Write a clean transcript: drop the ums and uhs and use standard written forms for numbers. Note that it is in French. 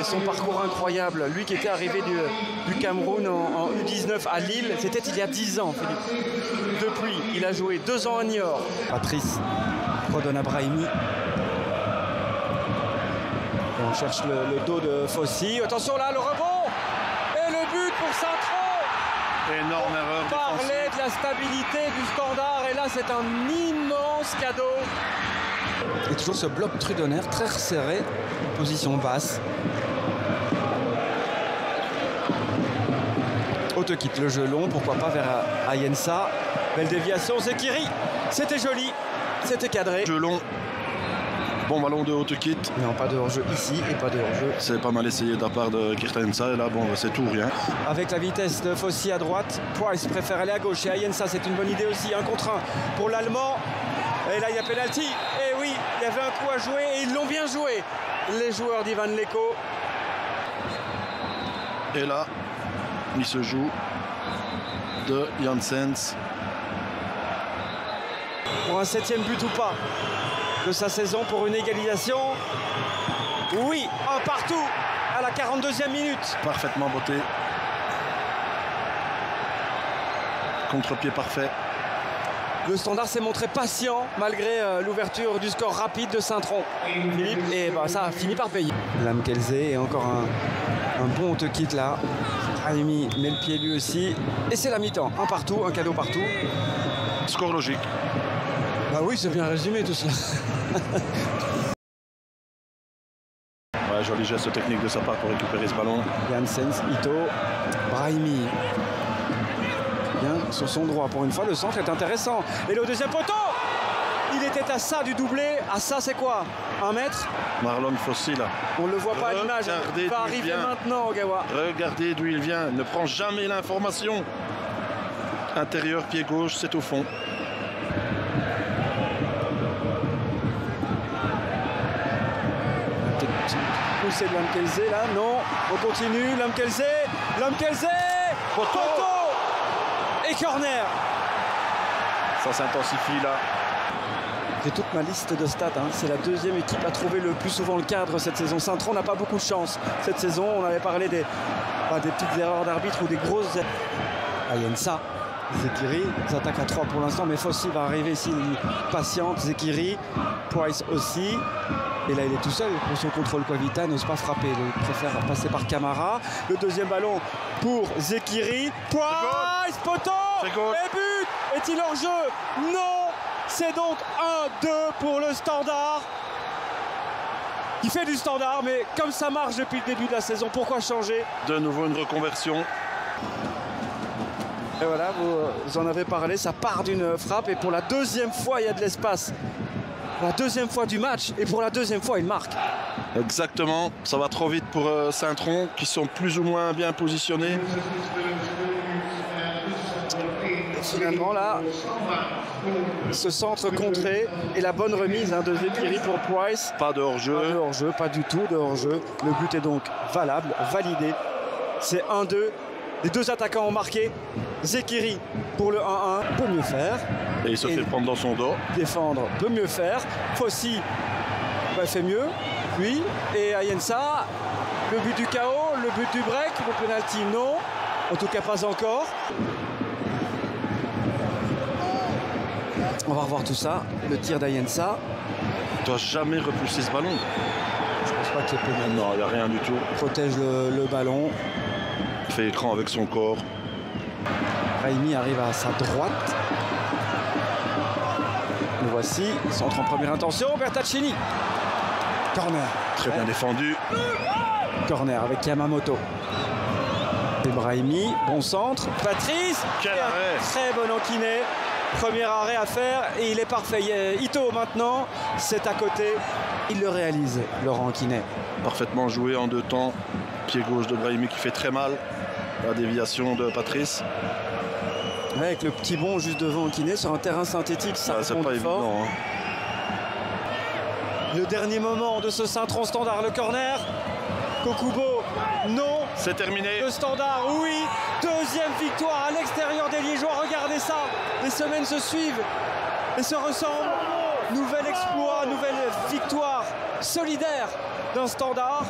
son parcours incroyable. Lui qui était arrivé du Cameroun en U19 à Lille, c'était il y a 10 ans, Philippe. Depuis, il a joué 2 ans à Niort. Patrice redonne à Brahimi. On cherche le dos de Fossi. Attention là, le rebond et le but pour Saint-Tron. Énorme erreur. On parlait de la stabilité du Standard et là c'est un immense cadeau. Et toujours ce bloc trudonnaire très resserré, position basse. Haute quitte le jeu long, pourquoi pas vers Ayensa. Belle déviation, Zekiri. C'était joli, c'était cadré. Jeu long. Bon ballon de haute quitte. Non, pas de hors-jeu ici et pas de hors-jeu. C'est pas mal essayé de la part de Kirtensa et là bon c'est tout rien. Avec la vitesse de Fossi à droite, Price préfère aller à gauche et Ayensa c'est une bonne idée aussi. 1 contre 1 pour l'Allemand. Et là il y a penalty. Et oui, il y avait un coup à jouer et ils l'ont bien joué, les joueurs d'Ivan Leko. Et là, il se joue de Janssens. Pour un 7e but ou pas de sa saison, pour une égalisation. Oui, un partout à la 42e minute. Parfaitement botté. Contre-pied parfait. Le Standard s'est montré patient malgré l'ouverture du score rapide de Saint-Tron. Philippe, et bah, ça a fini par payer. Lamkelze et encore un bon haute quitte là. Brahimi met le pied lui aussi. Et c'est la mi-temps. Un partout, un cadeau partout. Score logique. Bah oui, c'est bien résumé tout cela. Ouais, joli geste technique de sa part pour récupérer ce ballon. Janssens, Ito, Brahimi. Bien sur son droit. Pour une fois, le centre est intéressant. Et le deuxième poteau, il était à ça du doublé. À ça, c'est quoi? 1 mètre. Marlon Fossi là. On ne le voit pas à l'image. Il va arriver maintenant, Ogawa. Regardez d'où il vient. Ne prend jamais l'information. Intérieur, pied gauche, c'est au fond. Poussé de Lamkelze là, non, on continue, Lamkelze, poteau et corner. Ça s'intensifie là. J'ai toute ma liste de stats, hein. C'est la 2e équipe à trouver le plus souvent le cadre cette saison. Saint-Tron n'a pas beaucoup de chance cette saison. On avait parlé des petites erreurs d'arbitre ou des grosses. Ayensa, Zekiri, ils attaquent à 3 pour l'instant, mais Fossi va arriver ici, patiente, Zekiri, Price aussi. Et là, il est tout seul pour son contrôle. Quavita n'ose pas frapper. Il préfère passer par Camara. Le deuxième ballon pour Zekiri. Price, poteau et but. Est-il hors jeu? Non. C'est donc 1-2 pour le Standard. Il fait du Standard, mais comme ça marche depuis le début de la saison, pourquoi changer? De nouveau une reconversion. Et voilà, vous en avez parlé. Ça part d'une frappe et pour la 2e fois, il y a de l'espace. La 2e fois du match et pour la 2e fois il marque. Exactement, ça va trop vite pour Saint-Tron qui sont plus ou moins bien positionnés. Et finalement là, ce centre contré et la bonne remise de Zekiri pour Price. Pas de hors-jeu. Pas de hors-jeu, pas du tout de hors-jeu. Le but est donc valable, validé. C'est 1-2. Les 2 attaquants ont marqué. Zekiri pour le 1-1 peut mieux faire. Et il se fait prendre dans son dos. Défendre peut mieux faire. Fossi fait mieux. Lui et Ayensa. Le but du chaos, le but du break, le penalty non. En tout cas pas encore. On va revoir tout ça. Le tir d'Ayensa. Il ne doit jamais repousser ce ballon. Je pense pas qu'il y ait pénal. Non, il n'y a rien du tout. Protège le ballon. Il fait écran avec son corps. Brahimi arrive à sa droite. Le voici, centre en première intention, Bertaccini. Corner. Très bien défendu. Corner avec Yamamoto. Et Brahimi, bon centre. Patrice. Quel arrêt. Très bon enquiné. Premier arrêt à faire et il est parfait. Ito maintenant, c'est à côté. Il le réalise, Laurent Anquinet. Parfaitement joué en 2 temps. Pied gauche de Brahimi qui fait très mal. La déviation de Patrice. Avec le petit bond juste devant Anquinet sur un terrain synthétique, ça c'est pas évident. Hein. Le dernier moment de ce Saint-Tron Standard, le corner. Kokubo, non. C'est terminé. Le Standard, oui. 2e victoire à l'extérieur des Liégeois. Regardez ça. Les semaines se suivent et se ressemblent. Nouvel exploit, nouvelle victoire solidaire d'un Standard.